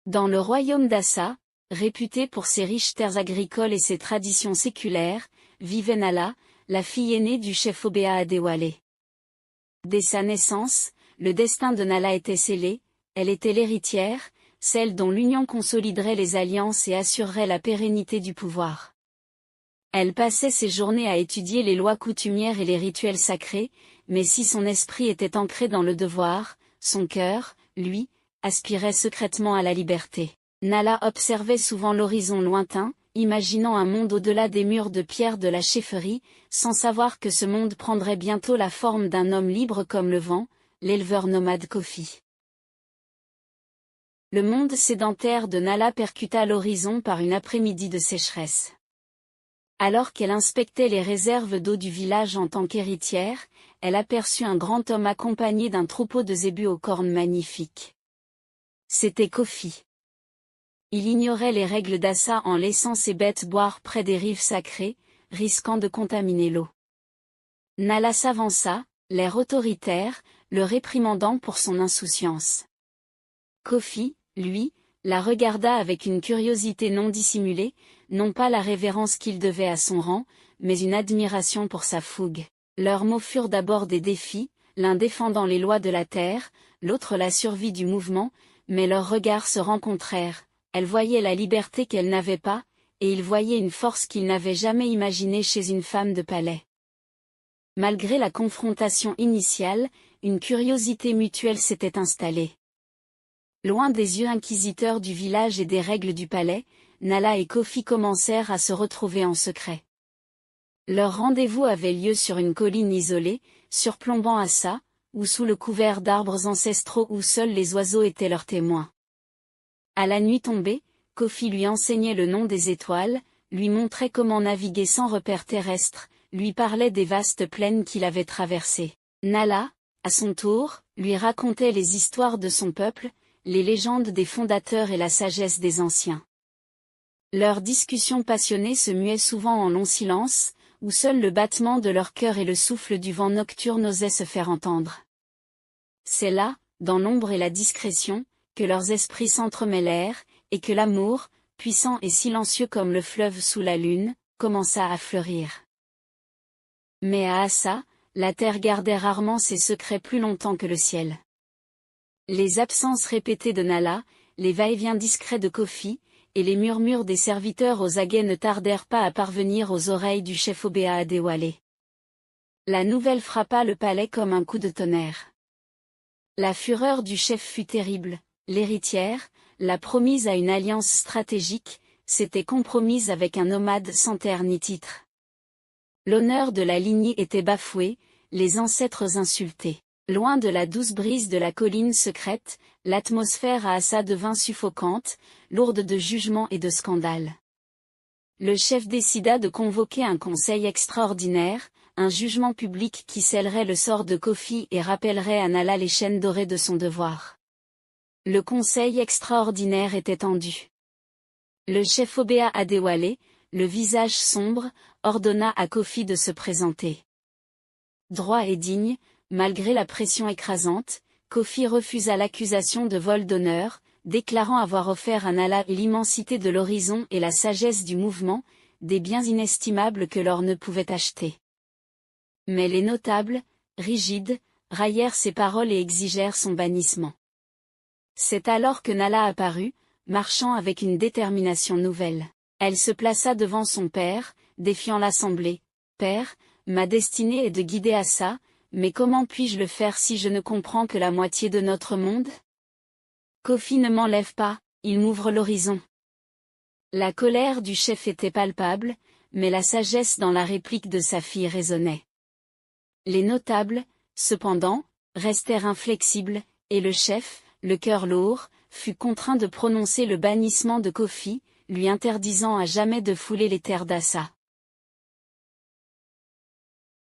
Dans le royaume d'Assa, réputé pour ses riches terres agricoles et ses traditions séculaires, vivait Nala, la fille aînée du chef Obéa Adéwalé. Dès sa naissance, le destin de Nala était scellé, elle était l'héritière, celle dont l'union consoliderait les alliances et assurerait la pérennité du pouvoir. Elle passait ses journées à étudier les lois coutumières et les rituels sacrés, mais si son esprit était ancré dans le devoir, son cœur, lui, aspirait secrètement à la liberté. Nala observait souvent l'horizon lointain, imaginant un monde au-delà des murs de pierre de la chefferie, sans savoir que ce monde prendrait bientôt la forme d'un homme libre comme le vent, l'éleveur nomade Kofi. Le monde sédentaire de Nala percuta l'horizon par une après-midi de sécheresse. Alors qu'elle inspectait les réserves d'eau du village en tant qu'héritière, elle aperçut un grand homme accompagné d'un troupeau de zébus aux cornes magnifiques. C'était Kofi. Il ignorait les règles d'Assa en laissant ses bêtes boire près des rives sacrées, risquant de contaminer l'eau. Nala s'avança, l'air autoritaire, le réprimandant pour son insouciance. Kofi, lui, la regarda avec une curiosité non dissimulée, non pas la révérence qu'il devait à son rang, mais une admiration pour sa fougue. Leurs mots furent d'abord des défis, l'un défendant les lois de la terre, l'autre la survie du mouvement, mais leurs regards se rencontrèrent. Elle voyait la liberté qu'elle n'avait pas, et il voyait une force qu'il n'avait jamais imaginée chez une femme de palais. Malgré la confrontation initiale, une curiosité mutuelle s'était installée. Loin des yeux inquisiteurs du village et des règles du palais, Nala et Kofi commencèrent à se retrouver en secret. Leur rendez-vous avait lieu sur une colline isolée, surplombant Assa, ou sous le couvert d'arbres ancestraux où seuls les oiseaux étaient leurs témoins. À la nuit tombée, Kofi lui enseignait le nom des étoiles, lui montrait comment naviguer sans repères terrestres, lui parlait des vastes plaines qu'il avait traversées. Nala, à son tour, lui racontait les histoires de son peuple, les légendes des fondateurs et la sagesse des anciens. Leurs discussions passionnées se muaient souvent en longs silences, où seul le battement de leur cœur et le souffle du vent nocturne osaient se faire entendre. C'est là, dans l'ombre et la discrétion, que leurs esprits s'entremêlèrent, et que l'amour, puissant et silencieux comme le fleuve sous la lune, commença à fleurir. Mais à Assa, la terre gardait rarement ses secrets plus longtemps que le ciel. Les absences répétées de Nala, les va-et-vient discrets de Kofi, et les murmures des serviteurs aux aguets ne tardèrent pas à parvenir aux oreilles du chef Obéa Adéwalé. La nouvelle frappa le palais comme un coup de tonnerre. La fureur du chef fut terrible, l'héritière, la promise à une alliance stratégique, s'était compromise avec un nomade sans terre ni titre. L'honneur de la lignée était bafoué, les ancêtres insultés. Loin de la douce brise de la colline secrète, l'atmosphère à Assa devint suffocante, lourde de jugements et de scandales. Le chef décida de convoquer un conseil extraordinaire, un jugement public qui scellerait le sort de Kofi et rappellerait à Nala les chaînes dorées de son devoir. Le conseil extraordinaire était tendu. Le chef Obéa Adéwalé, le visage sombre, ordonna à Kofi de se présenter. Droit et digne, malgré la pression écrasante, Kofi refusa l'accusation de vol d'honneur, déclarant avoir offert à Nala l'immensité de l'horizon et la sagesse du mouvement, des biens inestimables que l'or ne pouvait acheter. Mais les notables, rigides, raillèrent ses paroles et exigèrent son bannissement. C'est alors que Nala apparut, marchant avec une détermination nouvelle. Elle se plaça devant son père, défiant l'assemblée. « Père, ma destinée est de guider Assa, mais comment puis-je le faire si je ne comprends que la moitié de notre monde ? Kofi ne m'enlève pas, il m'ouvre l'horizon. » La colère du chef était palpable, mais la sagesse dans la réplique de sa fille résonnait. Les notables, cependant, restèrent inflexibles, et le chef, le cœur lourd, fut contraint de prononcer le bannissement de Kofi, lui interdisant à jamais de fouler les terres d'Assa.